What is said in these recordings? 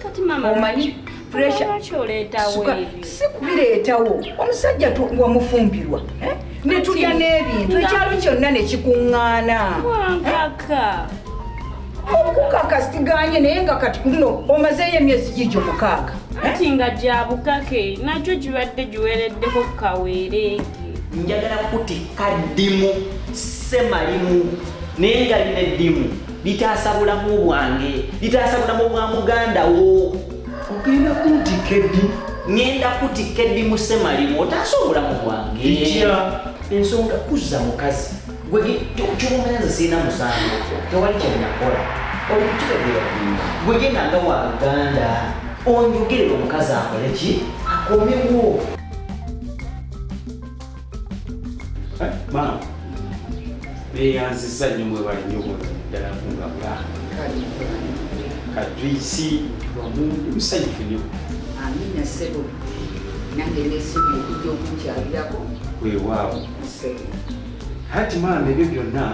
kati mama omanyi pressure sikubireetawo omusajja wamufumbirwa ne tulya n'ebintu ekyalo kyonna ne kikuŋŋaana okukaka sitiganye naye nga kati kuno omazeeyo emyezi gigyo 6 ati nga gya bukake nakyo gibadde giweereddeko kaweereege njagala kutikka ddimu semalimu naye nga lina eddimu litaasa bulamu bwange litaasa bulamu bwa muganda wo ogenda kuntikka eddimu ngenda kutikka eddimu semalimu otaasa obulamu bwange ensonga kuzza mukazi kyobumanyaza sirina musango tewali kyenakola olukitegeera gwe genda nga waganda onjogerera omukazi akole ki akomewo mama beyanziza nnyo mwebali nnyo ddala kungabula kadwisi wamundu musanyufu nnyo amina ssebo nange neesibi okujja okunkyalirako weewaawo hati mama ebyo byonna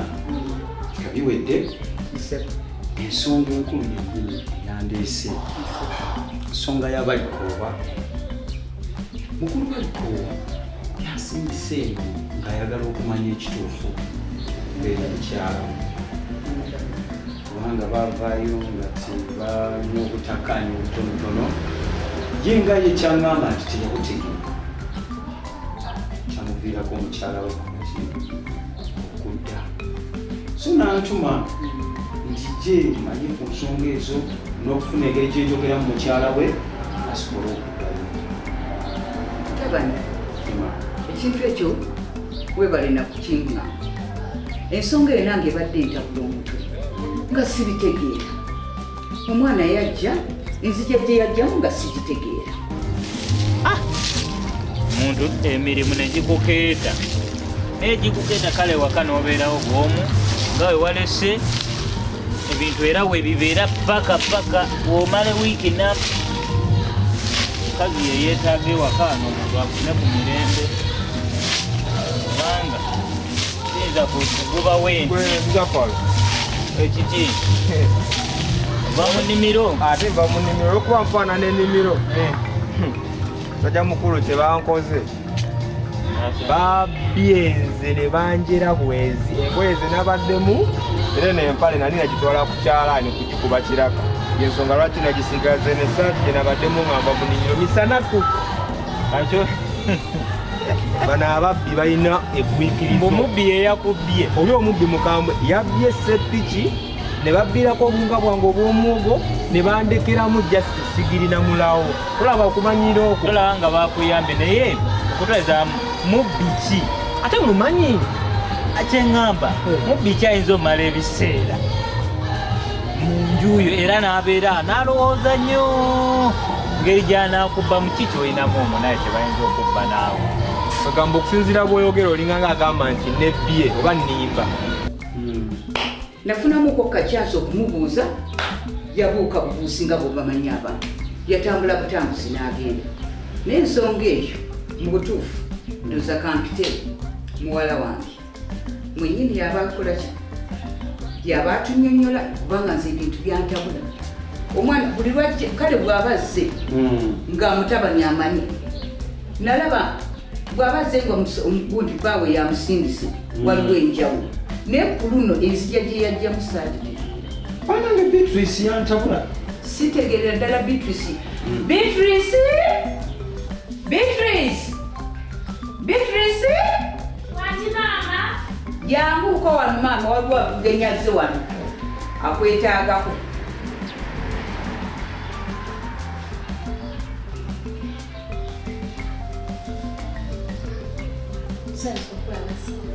nga biwedde ensonga enkulu yennyini yandeese ensonga y'abalikooba mukulu balikooba yasindise eno ng'ayagala okumanya ekituufu beera mukyalo kubanga baavaayo nga tebanywa obutakkaanya obutonotono ye nga ye kyaŋŋamba nti teyabutegeera kyamuviirako omukyala we okudda so nantuma nti gye manye ku nsonga ezo n'okufuna engeri gyenjogera mu mukyala we asobole okuddayo tabana ekintu ekyo webale nakukinga ensonga eyo nange ebadde entabula omutwe nga sibitegeera omwana yajja enzija gye yajjamu nga sigitegeera muntu emirimu negikukeeta naye gikukeeta kale waka n'obeerawo bwomu nga we walese ebintu era we bibeera paka womale wiiki kazi yeyeetaaga ewaka n'omuntu afune ku mirembe kubanga kiyinza kuguba wendi ekiki va mu nnimiro ate va mu nnimiro olwokuba nfaanana ennimiro sajja mukulu kyebankoze babyenze ne banjera bwezi engoye ze nabaddemu era n'empale nali nagitwala ku kyalaani kugikuba kiraka yensonga lwaki nagisigaze nesaati gye nabaddemu ngamba mu nnimiro misanatu akyo bano ababbi balina egwikirizo omubbi yeyakubbye oli omubbi mukambwe yabbye sepiki ne babbirako obunga bwange obw'omwogo ne bandekeramu just sigirina mulawo olaba okumanyira okwo olaba nga bakuyambye naye okutwaliza mubbi ki ate mumanyi kyeŋŋamba mubbi ki ayinza omala ebiseera mu njuyo era n'abeera n'alowooza nnyo ngeri gy'anaakubba mu ki kyolinamu omwo naye kyebayinza okubba naawe agamba okusinziira bw'oyogera olinga ng'agamba nti nebbye oba nnimba nafunamuko kacyansi okumubuuza yabuuka bubuusi nga bwebamanyi abantu yatambula butambuzi n'agenda naye ensonga eyo mu butuufu ndoza kampite muwala wange mwenyini yaba akola ki yaba atunnyonnyola kubanga nze ebintu byantabula omwana buli lwajje kale bw'aba azze ng'amutabani amanyi nalaba bw'aba azze nga omugundi baawe yamusindise waliwo enjawulo naye ku luno enzija gye yajjamu saagitegeera anange beatrice yantabula sitegeerera ddala beatrice janguuko wano maama waliwo agenyaze wano akwetaagako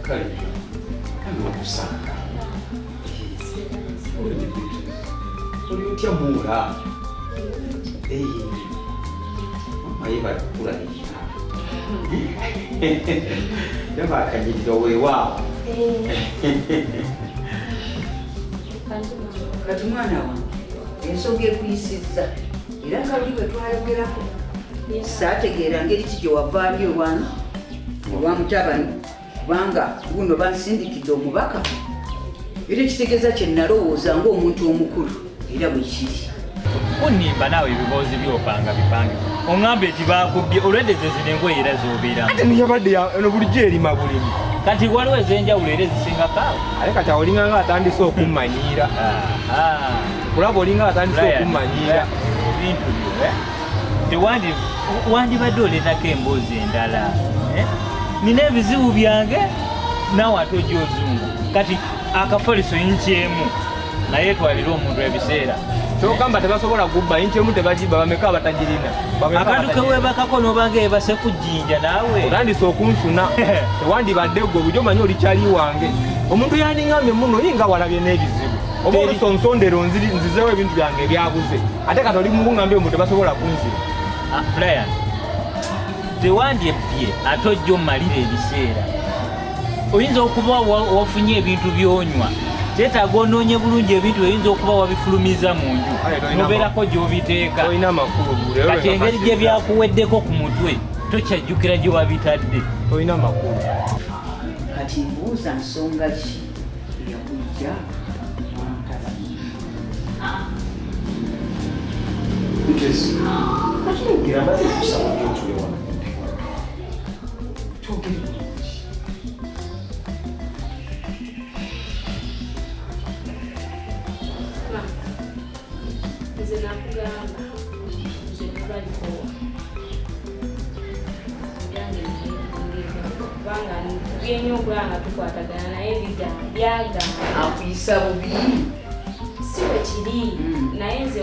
kale okusanga oli otya muula mama ye balikulayira yaba akanyiriro weewaawo kati mwana wange ensonga ekuyisizza era nga buli bwe twayogerako saategeera ngeri ki gye wavaayo olwana olwamutabani kubanga guno bansindikidde omubaka era ekitegeeza kye nalowooza ng'omuntu omukulu era bwe kiri kunimba naawe ebiboozi byopanga bipange oŋŋambe ekibakubye olwedde zezino engoye era zoobeeramu ate niyabadde eno bulijjo erima bulimi kati waliwo ez'enjawulo era ezisingakaawo ale kati olinganga atandise okummanyiira kulaba olinganga atandise okummanyiira ebintu byo wandibadde oleetako emboozi endala nina ebizibu byange naawe ate ojja ozungu kati akafaliso yinkyemu naye twalira omuntu ebiseera kyogamba tebasobola gubba yinkyemu tebagiba bameka abatagirina akantu kewebakako nobanga ebase kujjinja naawe otandise okunsuna tewandibadde gwe bujo manyi olikyali wange omuntu yandiŋŋambye muno yinga walabye n'ebizibu oba olusonsondero nzizewo ebintu byange ebyabuze ate kati oli mukuŋŋambye omuntu tebasobola kunzira Brian tewandyebbye ate ojja ommalira ebiseera oyinza okuba wafunye ebintu byonywa kyetaaga onoonye bulungi ebintu oyinza okuba wabifulumiza mu nju nobeerako gy'obiteeka kati engeri gye byakuweddeko ku mutwe tokyajjukira gye wabitadde olina makulu kati mbuuza nsonga ki yakujja Katugira maze kusaba kyotule wano. Kyogere. Nze nakugamba nze mubalikowa kubanga tugenda okulaba nga tukwatagana naye byagamba akuyisa bubi si bwe kiri naye nze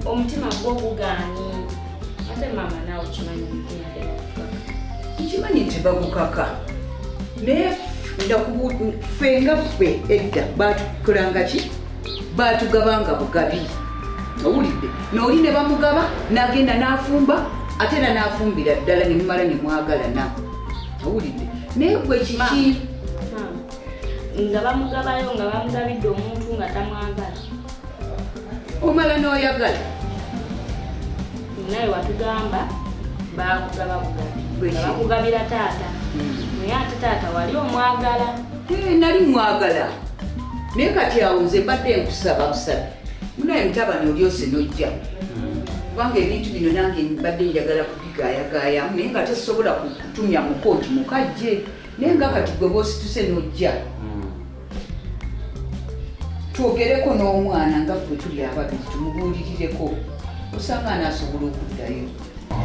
omutima gwo gugaanye ate mama naawe kimanyi nkimanyi tebagukaka naye ffe nga ffe edda batukolanga ki batugabanga bugabi owulidde nooli ne bamugaba n'agenda n'afumba ate era n'afumbira ddala ne mumala ne mwagalana owulidde naye gwe kiki nga bamugabayo nga bamugabidde omuntu nga tamwagala omala n'oyagala naye watugamba bakugaba bugabi nga bakugabira taata naye ate taata wali omwagala nali mwagala naye kati awo nze mbadde nkusaba busabe munaye mutabani olyose nojja kubanga ebintu bino nange mbadde njagala kubigaayagaayamu naye nga tesobola kutumya mukooti mukajje naye nga kati gwe boosituse nojja twogereko n'omwana nga ffe tuli ababiri tumubuulirireko osanga anaasobola okuddayo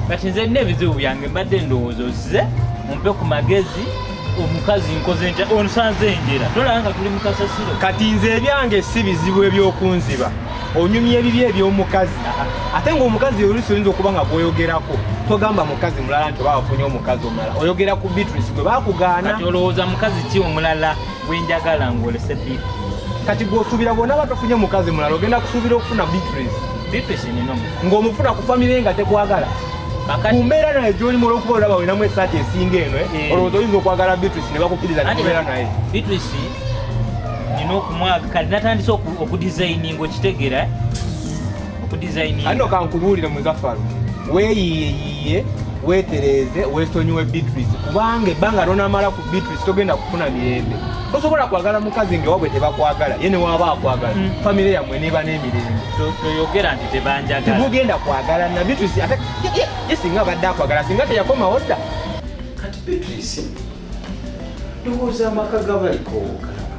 kati nze nina ebizibu byange mbadde ndowooza ozze mumpe ku magezi omukazi nkoze nta onsanze enjera tolaba nga tuli mu kasasiro kati nze ebyange si bizibu ebyokunziba onyumya ebibi eby'omukazi ate ng'omukazi oluusi oyinza okuba nga gwoyogerako togamba mukazi mulala nti oba wafunye omukazi omulala oyogera ku Beatrice gwe bakugaana kati olowooza mukazi ki omulala gwenjagala ng'olese Beatrice kati gwosuubira bwonna batofunye mukazi mulala ogenda kusuubira okufuna Beatrice nino ng'omufuna ku famire nga tekwagala ku mbeera naye gy'olimu olw'okuba olaba olinamu esaati esinga eno olowooza oyinza okwagala Beatrice ne bakukkiriza nekubeera naye Beatrice nina okumwaga kati natandise okudizayininga okitegeera okudizayininga ano kankubuulire muzaffalo weeyiyeyiye weetereeze weesonyiwe Beatrice kubanga ebbanga lonamala ku Beatrice togenda kufuna mirembe tosobola kwagala mukazi ngewabwe tebakwagala ye ne waaba akwagala famire yammwe neeba n'emirembe toyogera nti tebanjagala temugenda kwagala na Beatrice ate ye singa abadde akwagala singa teyakomawo dda Kati Beatrice ndowooza amaka gabalikoowo kalaba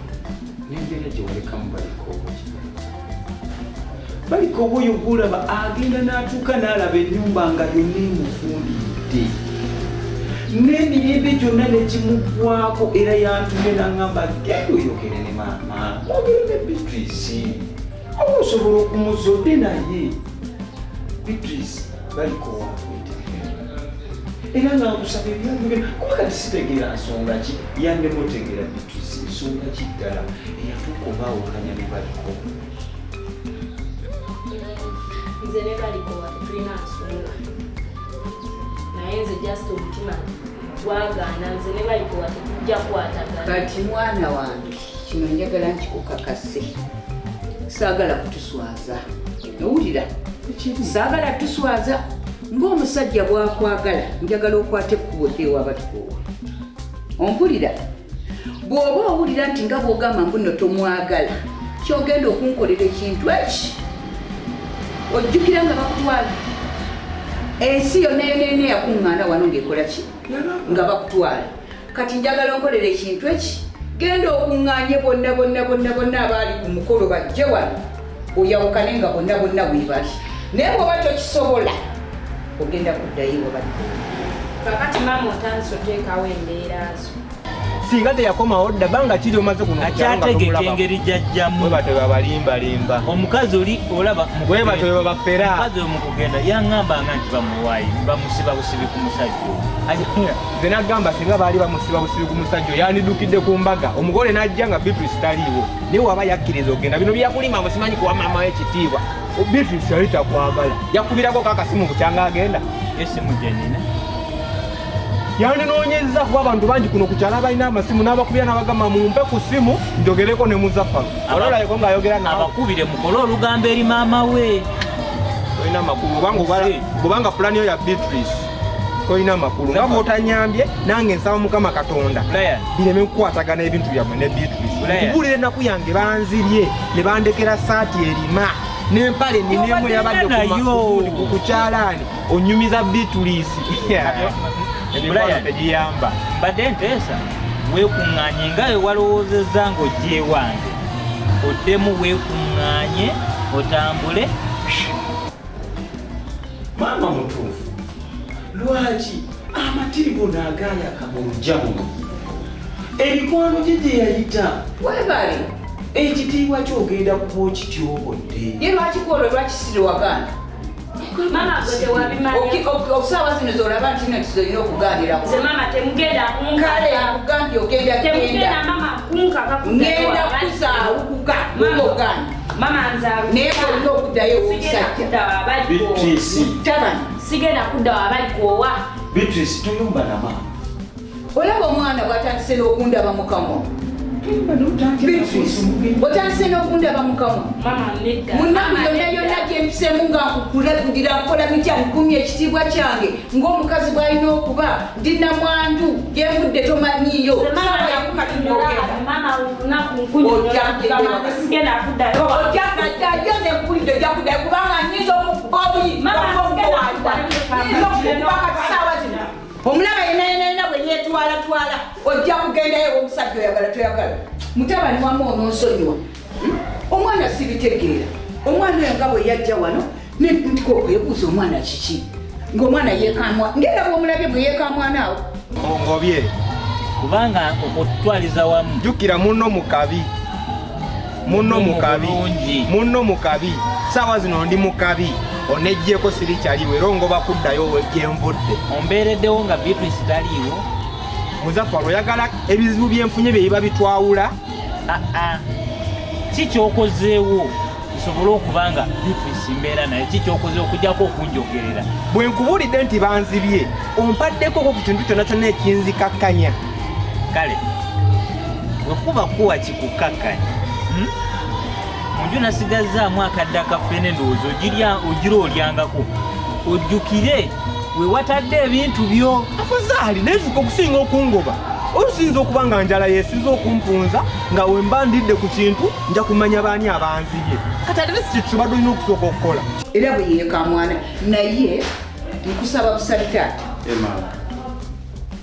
n'embeera gye walekamu balikoowo oyo gulaba agenda n'atuuka n'alaba ennyumba nga yonna emufundidde n'emirembe gyonna nekimugwako era yantumye n'aŋŋamba genda oyogere ne maama ogere ne Beatrice oba osobola okumuza odde naye Beatrice balikoowo era nga nkusaba ebyagenda kuba kati sitegeera nsonga ki yandemu otegeera Beatrice nsonga ki ddala eyatuuka obaawukanya ne balikoowo nze ne balikowa tetulina nsonga naye nze just omutima gwagaana nze ne balikowa tetujja kwatagana kati mwana wange kino njagala nkikukakase saagala kutuswaza owulira saagala tuswaza ng'omusajja bw'akwagala njagala okwate ekkubo dde ewabalikowa ompulira bw'oba owulira nti nga bw'ogamba mbuno tomwagala kyogenda okunkolera ekintu eki ojjukira nga bakutwala ensi yonna yonene yakuŋŋaana wano ng'ekola ki nga bakutwala kati njagala onkolera ekintu eki genda okuŋŋaanye bonna abaali ku mukolo bajje wano oyawukane nga bonna bwebali naye bwoba tokisobola ogenda kuddayo wabali kakati maama otandise oteekawo embeera zo singa teyakomawo dda banga kiri omaze akyategeka engeri jjajjamu webateba balimbalimba omukazi oli olaba webateba bafera omukazi omukugenda yaŋŋambanga nti bamuwaayi bamusiba busibi ku musajja nze nagamba singa baali bamusiba busibi ku musajja yandidukidde ku mbaga omugole najja nga Beatrice taliiwo naye waba yakkiriza ogenda bino byakulima musimanyi kuwa maama w'ekitiibwa Beatrice yali takwagala yakubirako kakasimu bukyanga agenda esimu gyenina yandinoonyezza kuba abantu bangi kuno kukyala balina amasimu n'abakubira n'abagamba mumpe ku simu njogereko ne Muzaffalo ololabeko ng'ayogera nawe abakubire mukole olugambo eri maama we olina amakulu kubanga pulani yo ya Beatrice olina amakulu nga bw'otanyambye nange nsaba Mukama Katonda bireme kukwatagana ebintu byammwe ne Beatrice kubuulira ennaku yange banzirye ne bandekera saati erima n'empale ninemu yabadde ku kukyalaani onyumiza Beatrice Brian tegiyamba badde nteesa weekuŋŋaanye nga we walowoozezza ng'ojja ewange oddemu weekuŋŋaanye otambule maama mutuufu lwaki amatiribo n'agaayaka mu lujja muno emikwano gye gye yayita webali ekitiibwa kyogenda kuba okityobodde ye lwakikoolwe lwakisire waganda mama gwe tewabimanya okusaawa zino zolaba nti netizo olina okugandirako nze mama temugenda kale akugambye ogenda temugenda mama kunkaka ngenda kuzaawukuka oganda mama nzaalu naye olina okuddayo omusajja Beatrice tabani sigenda kudda wabali kwowa Beatrice toyomba na maama olaba omwana bw'atandise n'okundaba mukamwa otandise n'okundaba mukamwa mama nedda munaku yonna gyempisemu nga nkukulagulira nkola mitya nkumya ekitiibwa kyange ng'omukazi bw'alina okuba ndi namwandu gyenvudde tomanyiyo ojjakaddayo nekulidde ojja kuddayo kubanga nyinza okukubakasaawa zino omulaba yenayena bwe yeetwalatwala ojja kugendayo omusajja oyagala toyagala mutabani wamu ononsonyiwa omwana sibitegeera omwana oyo nga bwe yajja wano nekwebuuza omwana kiki ng'omwana yeekamwa ngera bwomulabye bwe yeekamwanaawo ngobye kubanga okutwaliza wamu jjukira munno mukabi saawa zino ndi mukabi onejjeko siri kyaliwo era ongoba kuddayo gyenvudde ombeereddewo nga Beatrice taliiwo Muzaffalo oyagala ebizibu byenfunye bye biba bitwawula kikyokozeewo kisobole okuba nga Beatrice mbeera naye kikyokozeewo okujjako okunjogerera bwe nkubuulidde nti banzibye ompaddekoko ku kintu kyonna kyonna ekinzikakkanya kale wekuba kuwa kikukakkanya munju nasigazzaamu akadde akafene ndowooza ogira olyangako ojjukire we watadde ebintu byo afazaali neefuka okusinga okungoba olusinza okuba nga njala yeesinza okumpunza nga we mba ndidde ku kintu nja kumanya baani abanzibye kati ate si kitu kibadde olina okusooka okukola era bwe yeekamwana naye nkusaba busabitaata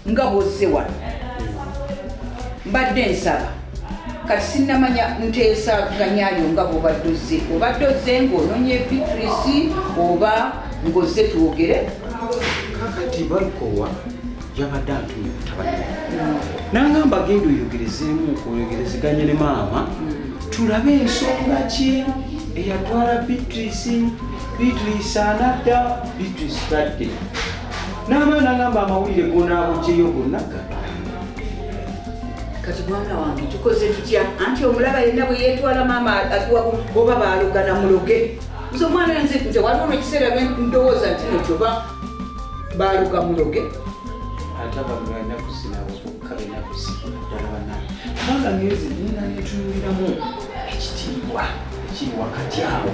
nga bwozze wano mbadde nsaba kati sinnamanya nteesaganyaayo nga bwobadde ozze ng'ononye Beatrice oba ng'ozze twogere kakati balikowa yabadde antumye mutabani nangamba genda oyogerezeganye ne maama tulabe ensonga ki eyatwala Beatrice anadda Beatrice tadde n'abaana nangamba amawulire gonaabugyeyo gonna kati mwana wange tukoze tutya anti omulaba yenna bwe yeetwala maama oba baalogana muloge nze omwana nze waliwo ekiseera ndowooza nti notyoba baaloga muloge ate abantu balina kusinaabavubuka balina kusikula ddala bannange kubanga ngeze nina netunuliramu ekitiibwa ekiri wakati awo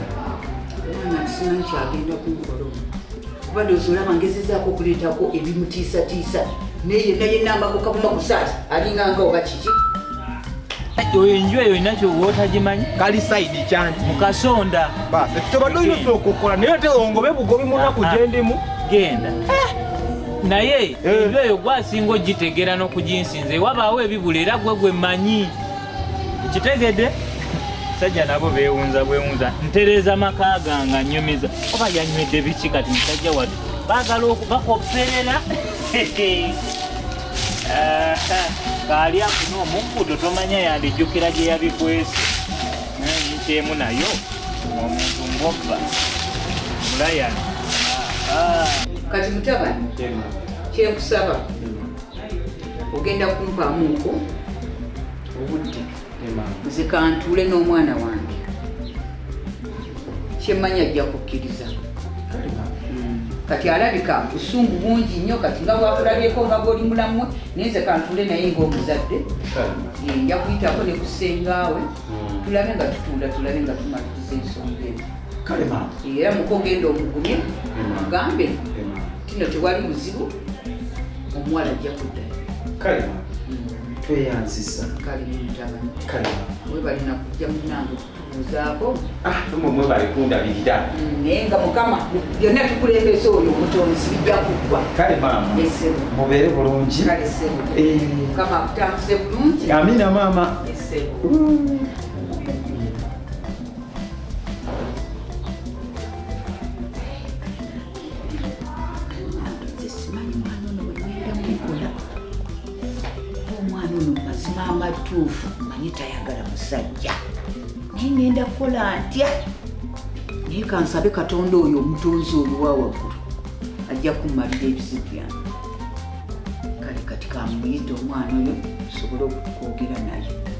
omwana nsimanyi kyagenda kunkola kuba ndowooza olaba ngezezaako okuleetako ebimutiisatiisa naye yenna amagoka bumakusaati alinganga oba kiki enju eyo inakyo wootagimanyi kali saidi kyanti mukasonda basi ekitobadde oyina osooka okukola naye ate ongobe bugobi munaku gyendimu genda naye enju eyo gwasinga ogitegera n'okuginsinza wabaawo ebibula era gwe mmanyi kitegedde sajja nabo beewunza ntereeza maka gange nyumiza oba yanywedde biki kati musajja wattu baagala bakopperera kaali akuna omukkuto tomanya yandijjukira gye yabikwese nkyemu nayo omuntu ngobba mulayani kati mutabani kyenkusaba ogenda kumpaamuuko obudde nze kantuule n'omwana wange kyemmanyi ajja kukkiriza kati alabika busungu bungi nnyo kati nga bwakulabyeko nga goli mulammwe naye nze kantuule naye ng'omuzadde nja kuyitako ne kusengaawe tulabe nga tutuula tulabe nga tumaliriza ensonga eyo era muko genda omugumye mugambe tino tewali buzibu omuwala ajja kuddayo tweyanzisa kali mutabani we balina kujja munange tutubuuzaako mwe balikundabirira naye nga mukama byonna tukulembeza oyo omutonzi bijja kuggwa kale maama mubeere bulungi kale sebo mukama akutambuze bulungi amina maama esebo mazima amatuufu manyi tayagala musajja naye ngenda kukola ntya naye kansabe katonda oyo omutonzi oyo wawaggulu ajja kumalira ebizibu byange kale kati kamuyita omwana oyo tusobole okwogera naye